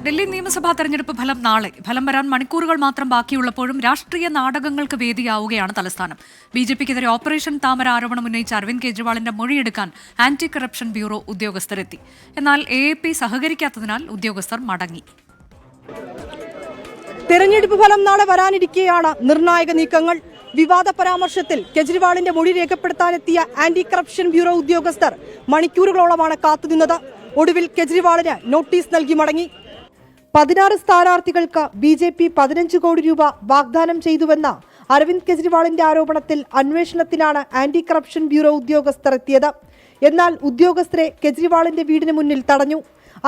ഡൽഹി നിയമസഭാ തെരഞ്ഞെടുപ്പ് ഫലം നാളെ. ഫലം വരാൻ മണിക്കൂറുകൾ മാത്രം ബാക്കിയുള്ളപ്പോഴും രാഷ്ട്രീയ നാടകങ്ങൾക്ക് വേദിയാവുകയാണ് തലസ്ഥാനം. ബിജെപിക്കെതിരെ ഓപ്പറേഷൻ താമര ആരോപണം ഉന്നയിച്ച അരവിന്ദ് കെജ്രിവാളിന്റെ മൊഴിയെടുക്കാൻ ആന്റി കറപ്ഷൻ ബ്യൂറോ ഉദ്യോഗസ്ഥരെത്തി. എന്നാൽ AAP സഹകരിക്കാത്തതിനാൽ ഉദ്യോഗസ്ഥർ മടങ്ങി. തെരഞ്ഞെടുപ്പ് ഫലം നാളെ വരാനിരിക്കെയാണ് നിർണായക നീക്കങ്ങൾ. വിവാദ പരാമർശത്തിൽ കെജ്രിവാളിന്റെ മൊഴി രേഖപ്പെടുത്താനെത്തിയ ആന്റി കറപ്ഷൻ ബ്യൂറോ ഉദ്യോഗസ്ഥർ മണിക്കൂറുകളോളമാണ് കാത്തുനിന്നത്. ഒടുവിൽ കെജ്രിവാളിന് നോട്ടീസ് നൽകി മടങ്ങി. 16 സ്ഥാനാർത്ഥികൾക്ക് BJP 15 കോടി രൂപ വാഗ്ദാനം ചെയ്തുവെന്ന അരവിന്ദ് കെജ്രിവാളിന്റെ ആരോപണത്തിൽ അന്വേഷണത്തിനാണ് ആന്റി കറപ്ഷൻ ബ്യൂറോ ഉദ്യോഗസ്ഥർ എത്തിയത്. എന്നാൽ ഉദ്യോഗസ്ഥരെ കെജ്രിവാളിന്റെ വീടിന് മുന്നിൽ തടഞ്ഞു.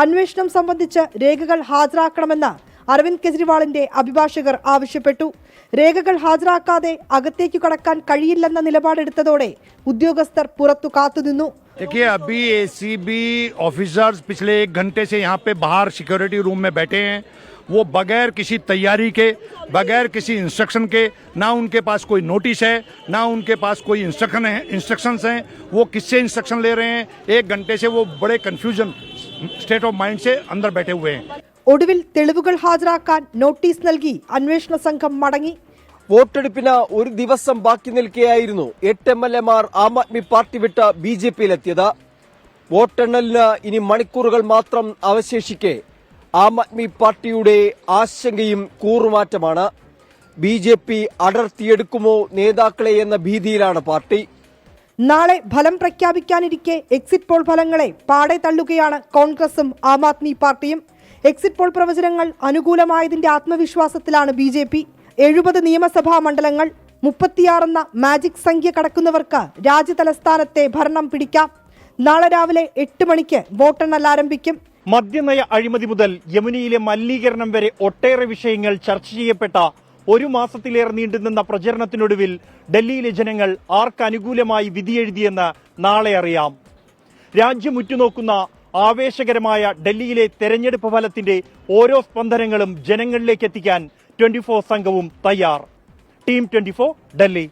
അന്വേഷണം സംബന്ധിച്ച് രേഖകൾ ഹാജരാക്കണമെന്ന് അരവിന്ദ് കെജ്രിവാളിന്റെ അഭിഭാഷകർ ആവശ്യപ്പെട്ടു. രേഖകൾ ഹാജരാക്കാതെ അകത്തേക്ക് കടക്കാൻ കഴിയില്ലെന്ന നിലപാടെടുത്തതോടെ ഉദ്യോഗസ്ഥർ പുറത്തു കാത്തുനിന്നു. देखिए, अभी ACB ऑफिसर्स पिछले 1 घंटे से यहाँ पे बाहर सिक्योरिटी रूम में बैठे हैं. वो बगैर किसी तैयारी के, बगैर किसी इंस्ट्रक्शन के, ना उनके पास कोई नोटिस है, ना उनके पास कोई इंस्ट्रक्शंस हैं. वो किससे इंस्ट्रक्शन ले रहे हैं? 1 घंटे से वो बड़े कंफ्यूजन स्टेट ऑफ माइंड से अंदर बैठे हुए हैं. ഒടുവിൽ തെളിവുകൾ ഹാജരാക്കാൻ നോട്ടീസ് നൽകി അന്വേഷണ സംഘം മടങ്ങി. വോട്ടെടുപ്പിന് ഒരു ദിവസം ബാക്കി നിൽക്കെയായിരുന്നു 8 MLA-മാർ ആം ആദ്മി പാർട്ടി വിട്ട് BJP-യിലെത്തിയത്. വോട്ടെണ്ണലിന് ഇനി മണിക്കൂറുകൾ മാത്രം അവശേഷിക്കെ ആം ആദ്മി പാർട്ടിയുടെ ആശങ്കയും കൂറുമാറ്റമാണ്. BJP അടർത്തിയെടുക്കുമോ നേതാക്കളെ എന്ന ഭീതിയിലാണ് പാർട്ടി. നാളെ ഫലം പ്രഖ്യാപിക്കാനിരിക്കെ എക്സിറ്റ് പോൾ ഫലങ്ങളെ പാടെ തള്ളുകയാണ് കോൺഗ്രസും ആം ആദ്മി പാർട്ടിയും. എക്സിറ്റ് പോൾ പ്രവചനങ്ങൾ അനുകൂലമായതിന്റെ ആത്മവിശ്വാസത്തിലാണ് BJP. 70 നിയമസഭാ മണ്ഡലങ്ങൾ, 36 മാജിക് സംഖ്യ കടക്കുന്നവർക്ക് രാജ്യതലസ്ഥാനത്തെ ഭരണം പിടിക്കാം. നാളെ രാവിലെ 8 മണിക്ക് വോട്ടെണ്ണൽ ആരംഭിക്കും. മദ്യനയ അഴിമതി മുതൽ യമുനയിലെ മലിനീകരണം വരെ ഒട്ടേറെ വിഷയങ്ങൾ ചർച്ച ചെയ്യപ്പെട്ട 1 മാസത്തിലേറെ നീണ്ടുനിന്ന പ്രചരണത്തിനൊടുവിൽ ഡൽഹിയിലെ ജനങ്ങൾ ആർക്ക് അനുകൂലമായി വിധിയെഴുതിയെന്ന് നാളെ അറിയാം. രാജ്യം ഉറ്റുനോക്കുന്ന ആവേശകരമായ ഡൽഹിയിലെ തെരഞ്ഞെടുപ്പ് ഫലത്തിന്റെ ഓരോ സ്പന്ദനങ്ങളും ജനങ്ങളിലേക്ക് എത്തിക്കാൻ 24 സംഘവും തയ്യാർ. ടീം 24 ഡൽഹി.